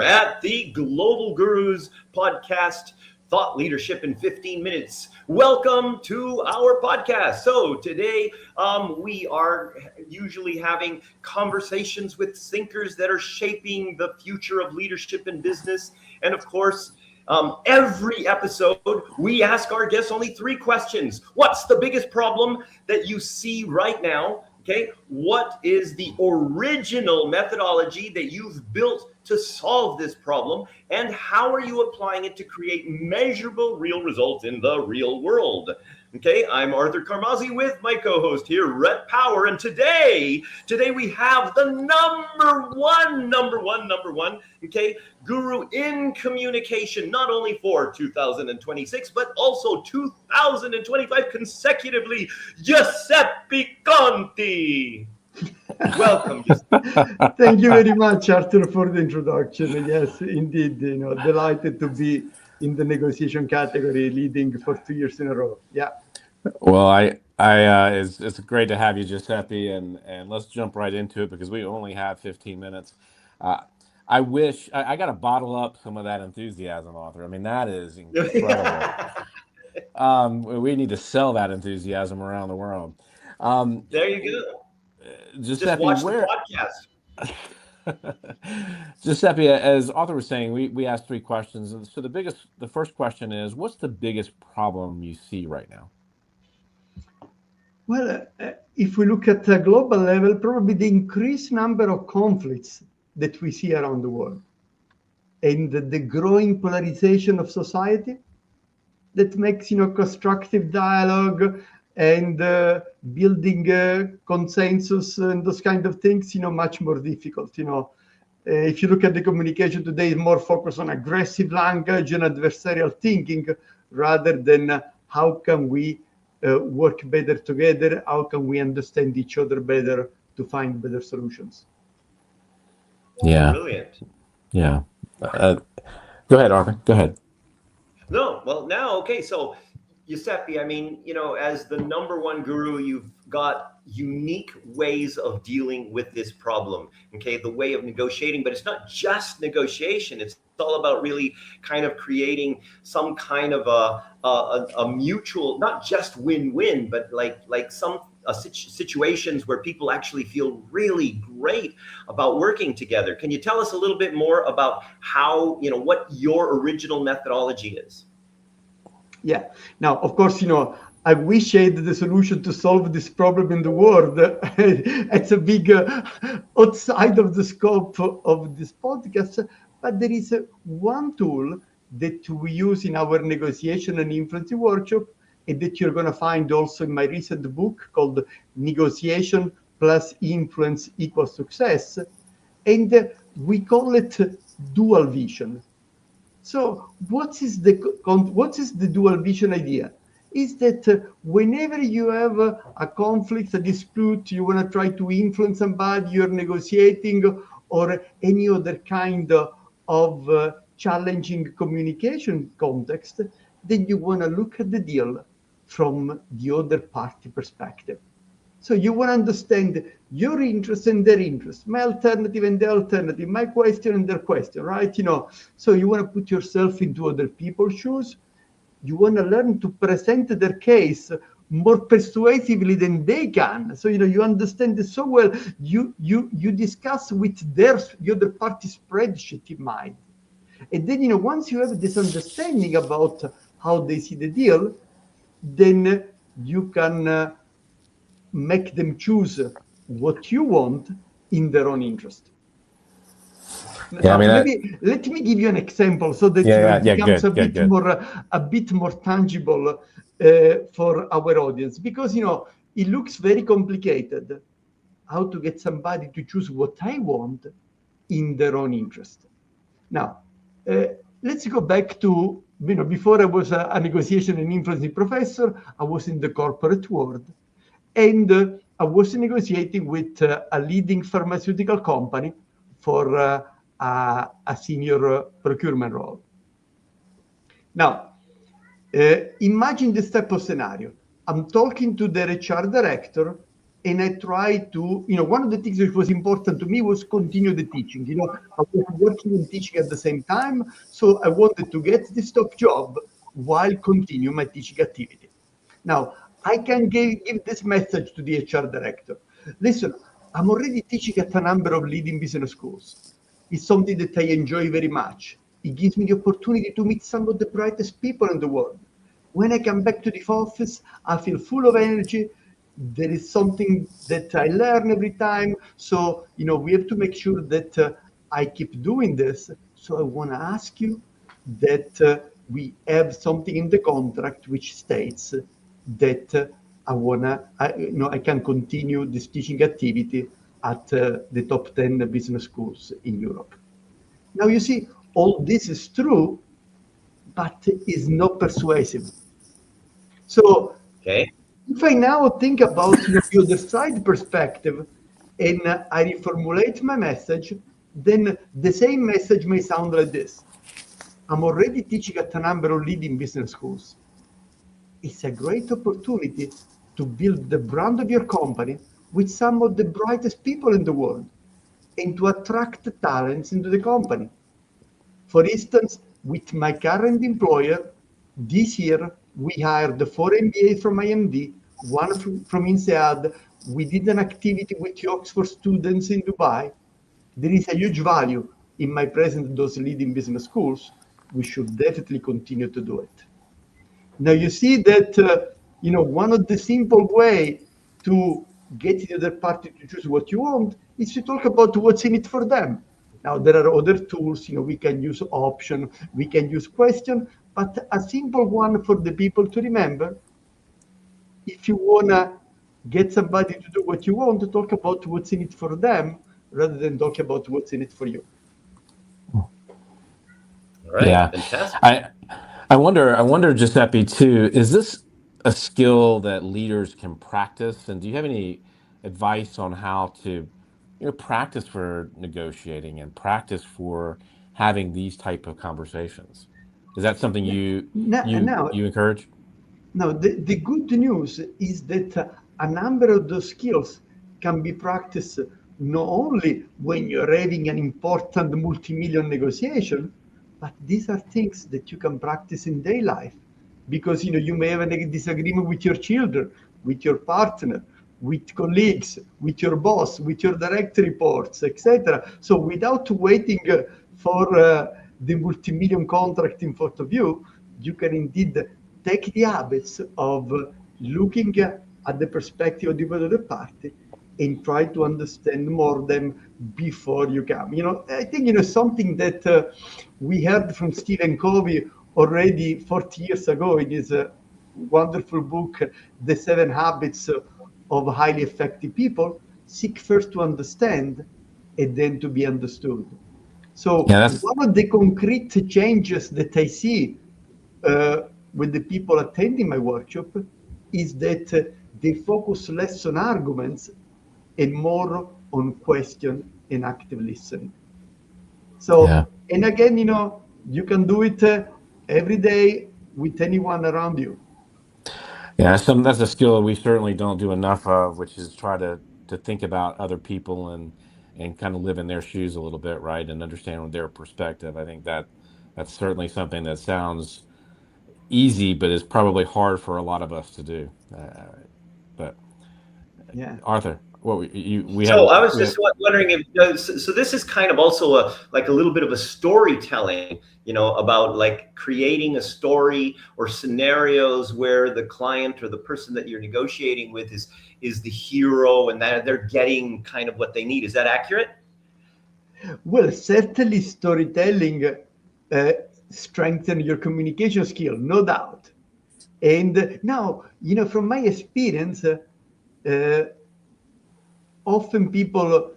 at the Global Gurus podcast, Thought Leadership in 15 Minutes. Welcome to our podcast. So today we are usually having conversations with thinkers that are shaping the future of leadership in business. And of course, every episode, we ask our guests only 3 questions. What's the biggest problem that you see right now? Okay, what is the original methodology that you've built to solve this problem? And how are you applying it to create measurable real results in the real world? Okay, I'm Arthur Carmazzi with my co-host here, Rhett Power. And today we have the number one, okay, guru in communication, not only for 2026, but also 2025 consecutively, Giuseppe Conti. Welcome, Giuseppe. Thank you very much, Arthur, for the introduction. Yes, indeed, delighted to be in the negotiation category, leading for 2 years in a row. Yeah. Well, it's great to have you, Giuseppe, and let's jump right into it because we only have 15 minutes. I wish I got to bottle up some of that enthusiasm, Arthur. I mean, that is incredible. We need to sell that enthusiasm around the world. There you go. Giuseppe, just watch the podcast. Giuseppe, as Arthur was saying, we asked 3 questions. And so the first question is, what's the biggest problem you see right now? Well, if we look at a global level, probably the increased number of conflicts that we see around the world and the growing polarization of society that makes, constructive dialogue and building consensus and those kind of things, much more difficult. If you look at the communication today, it's more focused on aggressive language and adversarial thinking rather than how can we work better together, how can we understand each other better to find better solutions. Yeah. Brilliant. Yeah. Go ahead, Arthur. Go ahead. No, well, now, okay, so Giuseppe, I mean, as the number one guru, you've got unique ways of dealing with this problem, okay? The way of negotiating, but it's not just negotiation. It's all about really kind of creating some kind of a mutual, not just win-win, but like some situations where people actually feel really great about working together. Can you tell us a little bit more about how, what your original methodology is? Yeah. Now, of course, I wish I had the solution to solve this problem in the world. It's a big outside of the scope of this podcast, but there is one tool that we use in our negotiation and influence workshop, and that you're going to find also in my recent book called Negotiation Plus Influence Equals Success. And we call it dual vision. So what is the dual vision idea? Is that whenever you have a conflict, a dispute, you want to try to influence somebody, you're negotiating, or any other kind of challenging communication context, then you want to look at the deal from the other party perspective. So you want to understand your interest and their interest, my alternative and their alternative, my question and their question, right? So you want to put yourself into other people's shoes. You want to learn to present their case more persuasively than they can. So, you understand it so well, you discuss with the other party's spreadsheet in mind. And then, once you have this understanding about how they see the deal, then you can make them choose what you want in their own interest. Yeah, let me give you an example so that it becomes a bit more tangible for our audience, because it looks very complicated how to get somebody to choose what I want in their own interest. Now, let's go back to before I was a negotiation and influencing professor. I was in the corporate world, and I was negotiating with a leading pharmaceutical company for a senior procurement role. Now, imagine this type of scenario. I'm talking to the HR director, and I tried to, one of the things which was important to me was continue the teaching. I was working and teaching at the same time, so I wanted to get this top job while continue my teaching activity. Now, I can give this message to the HR director. Listen, I'm already teaching at a number of leading business schools. It's something that I enjoy very much. It gives me the opportunity to meet some of the brightest people in the world. When I come back to the office, I feel full of energy. There is something that I learn every time. So, we have to make sure that I keep doing this. So I want to ask you that we have something in the contract which states that I can continue this teaching activity at the top 10 business schools in Europe. Now, you see, all this is true, but is not persuasive. So Okay. if I now think about the other side perspective and I reformulate my message, then the same message may sound like this. I'm already teaching at a number of leading business schools. It's a great opportunity to build the brand of your company with some of the brightest people in the world and to attract talents into the company. For instance, with my current employer, this year we hired 4 MBAs from IMD, one from INSEAD. We did an activity with the Oxford students in Dubai. There is a huge value in my presence in those leading business schools. We should definitely continue to do it. Now you see that one of the simple way to get the other party to choose what you want is to talk about what's in it for them. Now there are other tools, we can use option, we can use question, but a simple one for the people to remember. If you wanna get somebody to do what you want, to talk about what's in it for them rather than talk about what's in it for you. All right. Yeah. Fantastic. I wonder, Giuseppe, too, is this a skill that leaders can practice? And do you have any advice on how to, practice for negotiating and practice for having these type of conversations? Is that something you encourage? Now, the good news is that a number of those skills can be practiced not only when you're having an important multi-million negotiation, but these are things that you can practice in daily life. Because you may have a disagreement with your children, with your partner, with colleagues, with your boss, with your direct reports, etc. So without waiting for the multi-million contract in front of you, you can indeed take the habits of looking at the perspective of the other party and try to understand more them before you come. I think something that we heard from Stephen Covey already 40 years ago in his wonderful book, The 7 Habits of Highly Effective People. Seek first to understand and then to be understood. So one of the concrete changes that I see with the people attending my workshop is that they focus less on arguments and more on question and active listening. So, and again, you can do it every day with anyone around you. Yeah, that's a skill that we certainly don't do enough of, which is try to think about other people and kind of live in their shoes a little bit, right, and understand their perspective. I think that's certainly something that sounds easy, but is probably hard for a lot of us to do. But yeah, Arthur, what I was just wondering if so this is kind of also a little bit of a storytelling, about like creating a story or scenarios where the client or the person that you're negotiating with is the hero and that they're getting kind of what they need. Is that accurate? Well, certainly storytelling strengthen your communication skill, no doubt. And now, from my experience, often people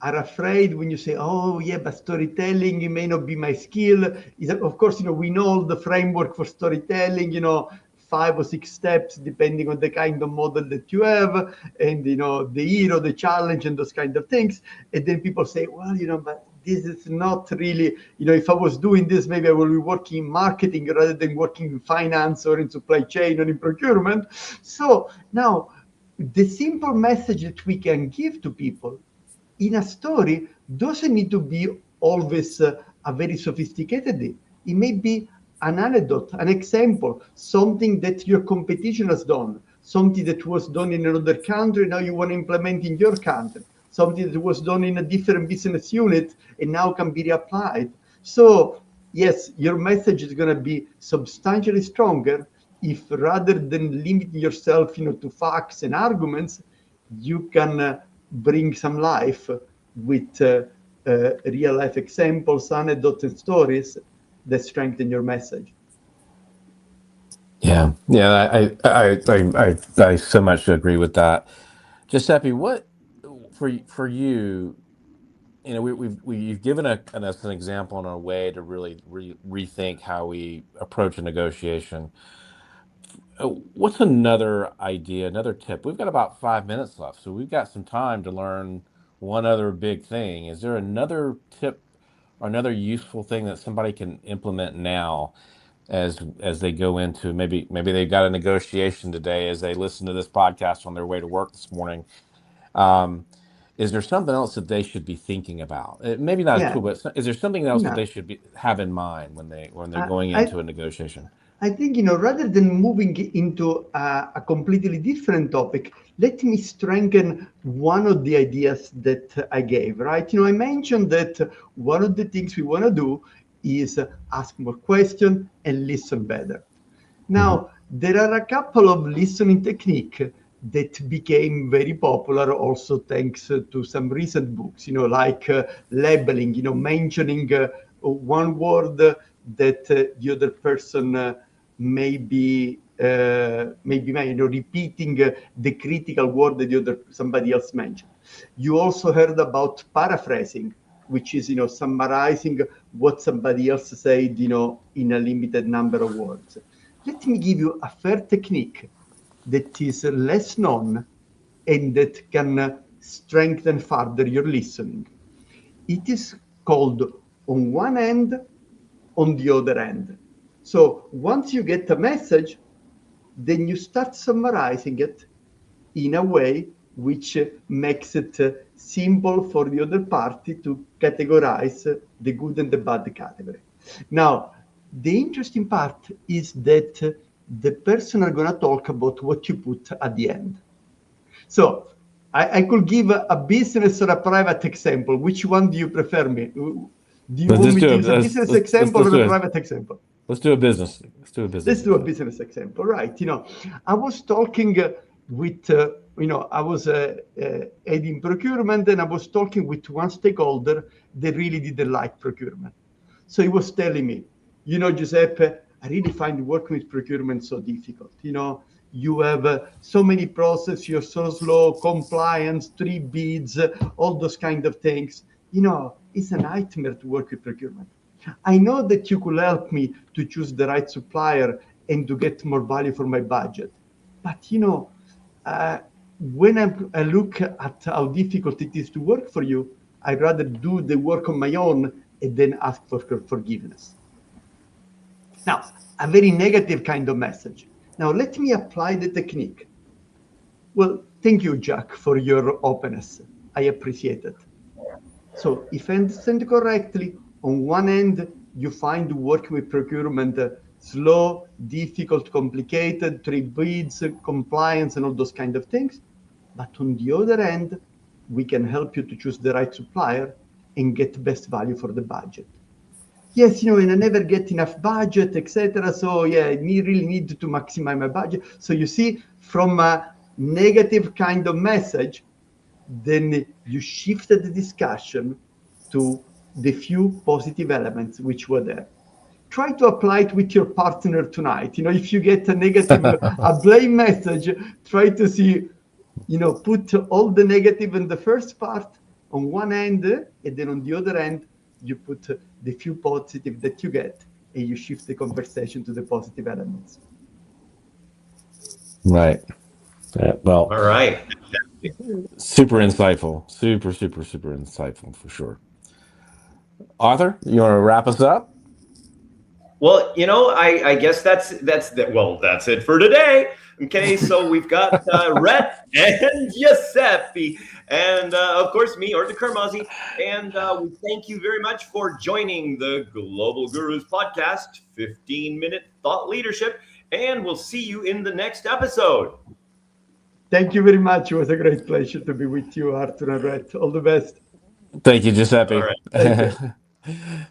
are afraid when you say, oh, yeah, but storytelling, it may not be my skill. Of course, we know the framework for storytelling, 5 or 6 steps, depending on the kind of model that you have, and, the hero, the challenge, and those kind of things. And then people say, well, but this is not really, if I was doing this, maybe I will be working in marketing rather than working in finance or in supply chain or in procurement. So now, the simple message that we can give to people in a story doesn't need to be always a very sophisticated thing. It may be an anecdote, an example, something that your competition has done, something that was done in another country, now you want to implement in your country, something that was done in a different business unit and now can be reapplied. So yes, your message is going to be substantially stronger if rather than limiting yourself, to facts and arguments, you can bring some life with real life examples, anecdotes, and stories that strengthen your message. Yeah, I so much agree with that. Giuseppe, what for you? You've given us an example and a way to really rethink how we approach a negotiation. What's another idea, another tip? We've got about 5 minutes left, so we've got some time to learn one other big thing. Is there another tip or another useful thing that somebody can implement now as they go into maybe they've got a negotiation today as they listen to this podcast on their way to work this morning? Is there something else that they should be thinking about? Maybe not a tool, but is there something else that they should have in mind when they're going into a negotiation? I think, rather than moving into a completely different topic, let me strengthen one of the ideas that I gave, right? I mentioned that one of the things we want to do is ask more questions and listen better. Now, there are a couple of listening techniques that became very popular also thanks to some recent books, like labeling, mentioning one word that the other person maybe repeating the critical word that somebody else mentioned. You also heard about paraphrasing, which is summarizing what somebody else said in a limited number of words. Let me give you a fair technique that is less known and that can strengthen further your listening. It is called on one end, on the other end. So once you get a message, then you start summarizing it in a way which makes it simple for the other party to categorize the good and the bad category. Now, the interesting part is that the person are going to talk about what you put at the end. So I could give a business or a private example. Which one do you prefer me? Do you want me to use a business example or a private example? Let's do a business. Let's do a business example, right? I was talking with, I was heading procurement, and I was talking with one stakeholder that really didn't like procurement. So he was telling me, Giuseppe, I really find working with procurement so difficult. You have so many processes, you're so slow, compliance, 3 bids, all those kind of things. It's a nightmare to work with procurement. I know that you could help me to choose the right supplier and to get more value for my budget. But, when I look at how difficult it is to work for you, I'd rather do the work on my own and then ask for forgiveness. Now, a very negative kind of message. Now, let me apply the technique. Well, thank you, Jack, for your openness. I appreciate it. So if I understand correctly, on one end, you find working with procurement slow, difficult, complicated, 3 bids, compliance, and all those kind of things. But on the other end, we can help you to choose the right supplier and get best value for the budget. Yes, and I never get enough budget, etc. So yeah, I really need to maximize my budget. So you see, from a negative kind of message, then you shifted the discussion to the few positive elements which were there. Try to apply it with your partner tonight. If you get a negative, a blame message, try to see, put all the negative in the first part on one end, and then on the other end, you put the few positive that you get, and you shift the conversation to the positive elements. Right. Well, all right. Super insightful. Super insightful for sure. Arthur, you want to wrap us up? Well, I guess that's it for today. Okay, so we've got Rhett and Giuseppe, and of course me, or the Carmazzi, and we thank you very much for joining the Global Gurus podcast, 15-minute thought leadership, and we'll see you in the next episode. Thank you very much. It was a great pleasure to be with you, Arthur and Rhett. All the best. Thank you, Giuseppe. All right. Thank you.